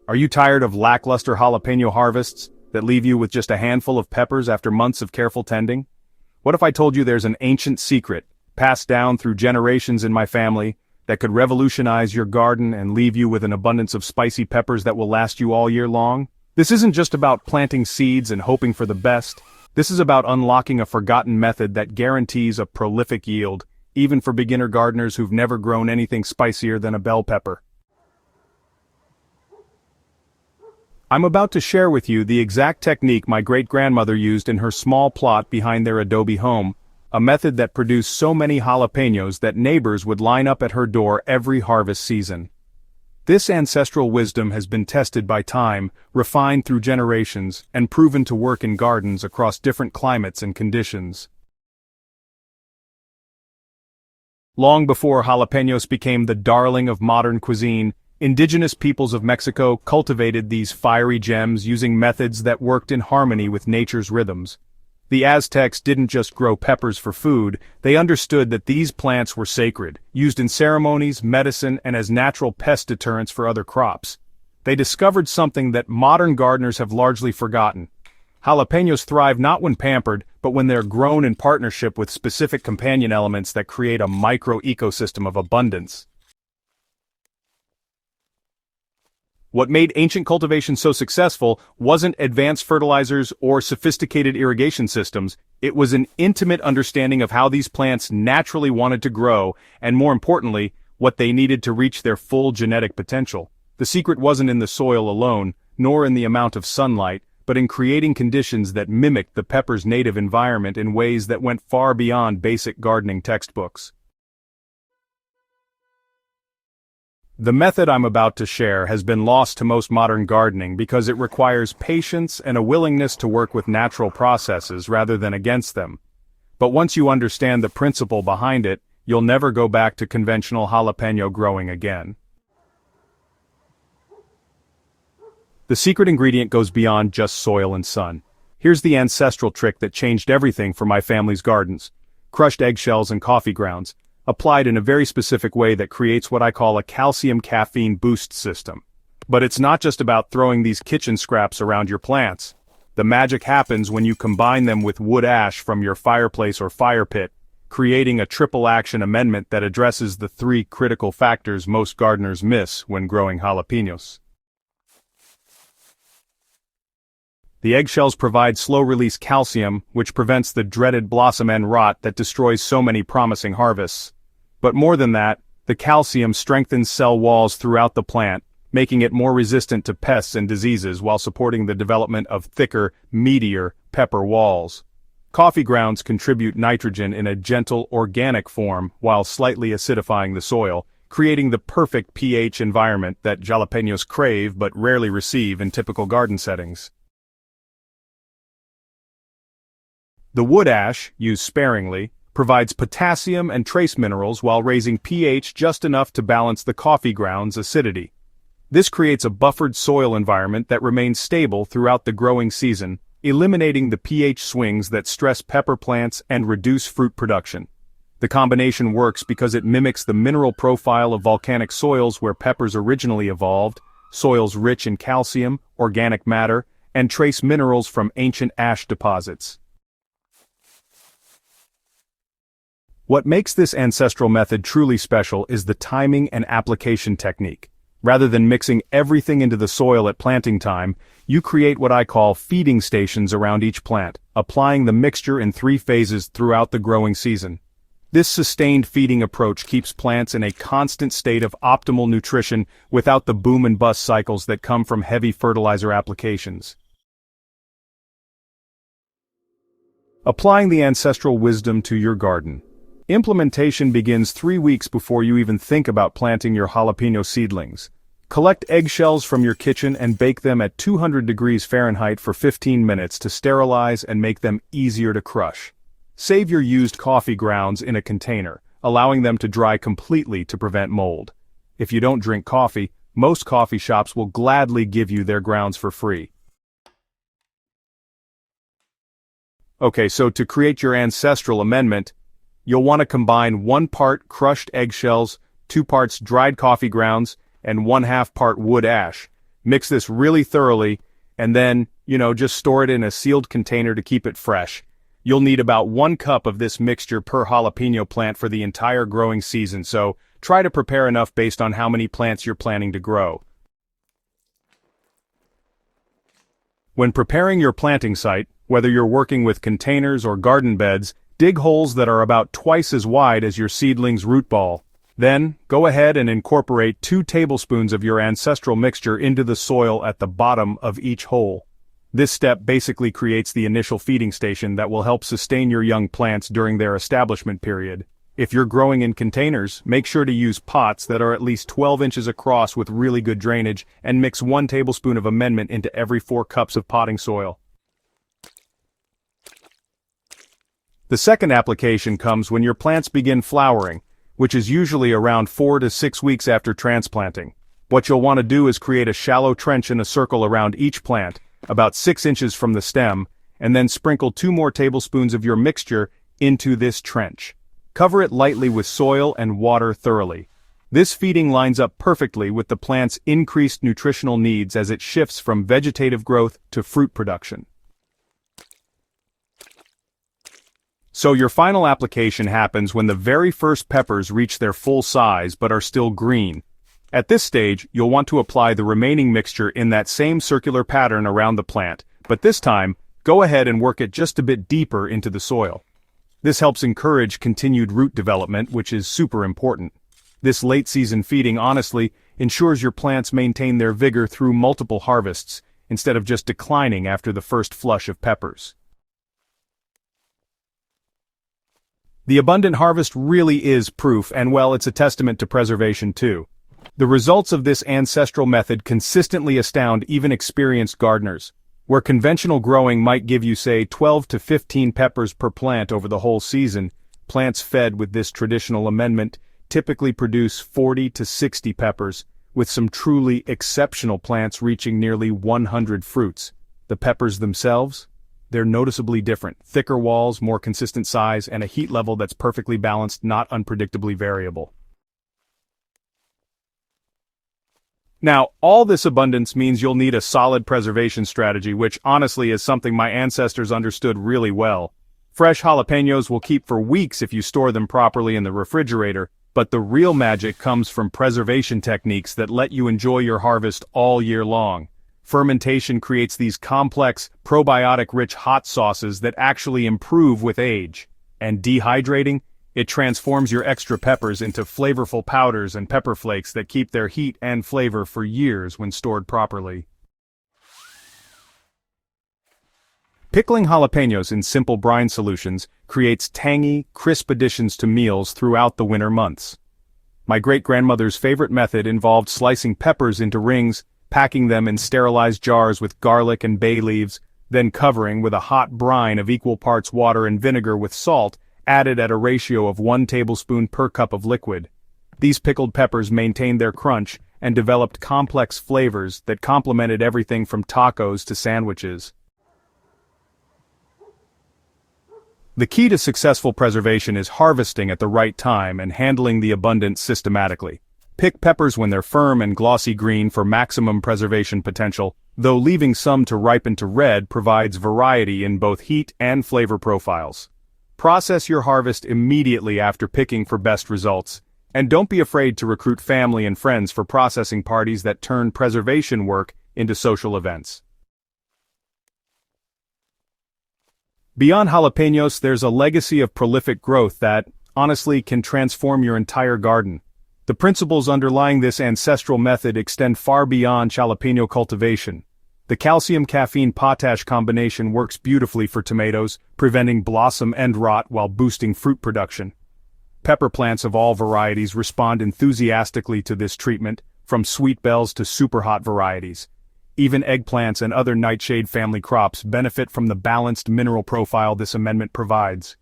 Are you tired of lackluster jalapeno harvests that leave you with just a handful of peppers after months of careful tending? What if I told you there's an ancient secret, passed down through generations in my family, that could revolutionize your garden and leave you with an abundance of spicy peppers that will last you all year long? This isn't just about planting seeds and hoping for the best. This is about unlocking a forgotten method that guarantees a prolific yield, even for beginner gardeners who've never grown anything spicier than a bell pepper. I'm about to share with you the exact technique my great-grandmother used in her small plot behind their adobe home, a method that produced so many jalapeños that neighbors would line up at her door every harvest season. This ancestral wisdom has been tested by time, refined through generations, and proven to work in gardens across different climates and conditions. Long before jalapeños became the darling of modern cuisine, indigenous peoples of Mexico cultivated these fiery gems using methods that worked in harmony with nature's rhythms. The Aztecs didn't just grow peppers for food, they understood that these plants were sacred, used in ceremonies, medicine, and as natural pest deterrents for other crops. They discovered something that modern gardeners have largely forgotten. Jalapeños thrive not when pampered, but when they're grown in partnership with specific companion elements that create a micro-ecosystem of abundance. What made ancient cultivation so successful wasn't advanced fertilizers or sophisticated irrigation systems, it was an intimate understanding of how these plants naturally wanted to grow, and more importantly, what they needed to reach their full genetic potential. The secret wasn't in the soil alone, nor in the amount of sunlight, but in creating conditions that mimicked the pepper's native environment in ways that went far beyond basic gardening textbooks. The method I'm about to share has been lost to most modern gardening because it requires patience and a willingness to work with natural processes rather than against them. But once you understand the principle behind it, you'll never go back to conventional jalapeño growing again. The secret ingredient goes beyond just soil and sun. Here's the ancestral trick that changed everything for my family's gardens. Crushed eggshells and coffee grounds, applied in a very specific way that creates what I call a calcium-caffeine boost system. But it's not just about throwing these kitchen scraps around your plants. The magic happens when you combine them with wood ash from your fireplace or fire pit, creating a triple-action amendment that addresses the three critical factors most gardeners miss when growing jalapeños. The eggshells provide slow-release calcium, which prevents the dreaded blossom end rot that destroys so many promising harvests. But more than that, the calcium strengthens cell walls throughout the plant, making it more resistant to pests and diseases while supporting the development of thicker, meatier pepper walls. Coffee grounds contribute nitrogen in a gentle, organic form while slightly acidifying the soil, creating the perfect pH environment that jalapeños crave but rarely receive in typical garden settings. The wood ash, used sparingly, provides potassium and trace minerals while raising pH just enough to balance the coffee ground's acidity. This creates a buffered soil environment that remains stable throughout the growing season, eliminating the pH swings that stress pepper plants and reduce fruit production. The combination works because it mimics the mineral profile of volcanic soils where peppers originally evolved, soils rich in calcium, organic matter, and trace minerals from ancient ash deposits. What makes this ancestral method truly special is the timing and application technique. Rather than mixing everything into the soil at planting time, you create what I call feeding stations around each plant, applying the mixture in 3 phases throughout the growing season. This sustained feeding approach keeps plants in a constant state of optimal nutrition without the boom and bust cycles that come from heavy fertilizer applications. Applying the ancestral wisdom to your garden. Implementation begins 3 weeks before you even think about planting your jalapeno seedlings. Collect eggshells from your kitchen and bake them at 200 degrees Fahrenheit for 15 minutes to sterilize and make them easier to crush. Save your used coffee grounds in a container, allowing them to dry completely to prevent mold. If you don't drink coffee, most coffee shops will gladly give you their grounds for free. Okay, so to create your ancestral amendment, you'll want to combine 1 part crushed eggshells, 2 parts dried coffee grounds, and 1/2 part wood ash. Mix this really thoroughly, and then, just store it in a sealed container to keep it fresh. You'll need about 1 cup of this mixture per jalapeno plant for the entire growing season, so try to prepare enough based on how many plants you're planning to grow. When preparing your planting site, whether you're working with containers or garden beds, dig holes that are about twice as wide as your seedling's root ball. Then, go ahead and incorporate 2 tablespoons of your ancestral mixture into the soil at the bottom of each hole. This step basically creates the initial feeding station that will help sustain your young plants during their establishment period. If you're growing in containers, make sure to use pots that are at least 12 inches across with really good drainage, and mix 1 tablespoon of amendment into every 4 cups of potting soil. The second application comes when your plants begin flowering, which is usually around 4 to 6 weeks after transplanting. What you'll want to do is create a shallow trench in a circle around each plant, about 6 inches from the stem, and then sprinkle 2 more tablespoons of your mixture into this trench. Cover it lightly with soil and water thoroughly. This feeding lines up perfectly with the plant's increased nutritional needs as it shifts from vegetative growth to fruit production. So your final application happens when the very first peppers reach their full size but are still green. At this stage, you'll want to apply the remaining mixture in that same circular pattern around the plant, but this time, go ahead and work it just a bit deeper into the soil. This helps encourage continued root development, which is super important. This late-season feeding honestly ensures your plants maintain their vigor through multiple harvests, instead of just declining after the first flush of peppers. The abundant harvest really is proof, and well, it's a testament to preservation too. The results of this ancestral method consistently astound even experienced gardeners. Where conventional growing might give you, say, 12 to 15 peppers per plant over the whole season, plants fed with this traditional amendment typically produce 40 to 60 peppers, with some truly exceptional plants reaching nearly 100 fruits. The peppers themselves? They're noticeably different. Thicker walls, more consistent size, and a heat level that's perfectly balanced, not unpredictably variable. Now, all this abundance means you'll need a solid preservation strategy, which honestly is something my ancestors understood really well. Fresh jalapeños will keep for weeks if you store them properly in the refrigerator, but the real magic comes from preservation techniques that let you enjoy your harvest all year long. Fermentation creates these complex, probiotic-rich hot sauces that actually improve with age. And dehydrating? It transforms your extra peppers into flavorful powders and pepper flakes that keep their heat and flavor for years when stored properly. Pickling jalapeños in simple brine solutions creates tangy, crisp additions to meals throughout the winter months. My great-grandmother's favorite method involved slicing peppers into rings, packing them in sterilized jars with garlic and bay leaves, then covering with a hot brine of equal parts water and vinegar with salt, added at a ratio of 1 tablespoon per cup of liquid. These pickled peppers maintained their crunch and developed complex flavors that complemented everything from tacos to sandwiches. The key to successful preservation is harvesting at the right time and handling the abundance systematically. Pick peppers when they're firm and glossy green for maximum preservation potential, though leaving some to ripen to red provides variety in both heat and flavor profiles. Process your harvest immediately after picking for best results, and don't be afraid to recruit family and friends for processing parties that turn preservation work into social events. Beyond jalapeños, there's a legacy of prolific growth that, honestly, can transform your entire garden. The principles underlying this ancestral method extend far beyond jalapeño cultivation. The calcium-caffeine potash combination works beautifully for tomatoes, preventing blossom end rot while boosting fruit production. Pepper plants of all varieties respond enthusiastically to this treatment, from sweet bells to super hot varieties. Even eggplants and other nightshade family crops benefit from the balanced mineral profile this amendment provides.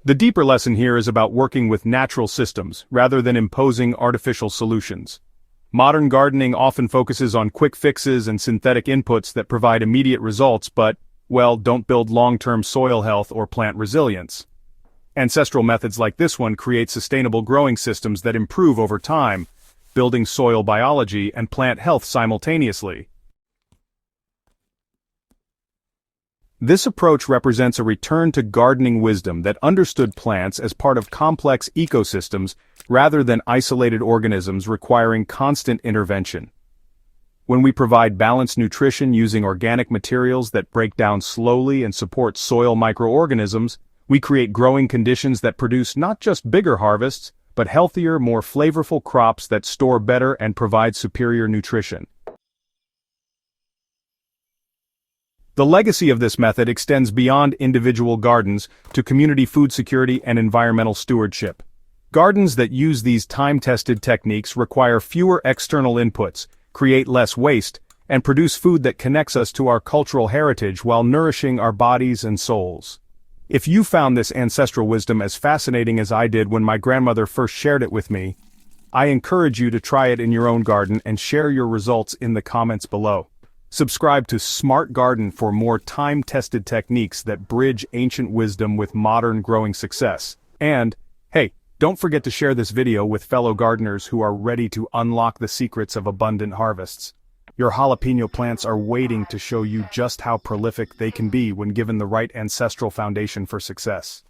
The deeper lesson here is about working with natural systems, rather than imposing artificial solutions. Modern gardening often focuses on quick fixes and synthetic inputs that provide immediate results but, well, don't build long-term soil health or plant resilience. Ancestral methods like this one create sustainable growing systems that improve over time, building soil biology and plant health simultaneously. This approach represents a return to gardening wisdom that understood plants as part of complex ecosystems rather than isolated organisms requiring constant intervention. When we provide balanced nutrition using organic materials that break down slowly and support soil microorganisms, we create growing conditions that produce not just bigger harvests, but healthier, more flavorful crops that store better and provide superior nutrition. The legacy of this method extends beyond individual gardens to community food security and environmental stewardship. Gardens that use these time-tested techniques require fewer external inputs, create less waste, and produce food that connects us to our cultural heritage while nourishing our bodies and souls. If you found this ancestral wisdom as fascinating as I did when my grandmother first shared it with me, I encourage you to try it in your own garden and share your results in the comments below. Subscribe to Smart Garden for more time-tested techniques that bridge ancient wisdom with modern growing success. And, hey, don't forget to share this video with fellow gardeners who are ready to unlock the secrets of abundant harvests. Your jalapeno plants are waiting to show you just how prolific they can be when given the right ancestral foundation for success.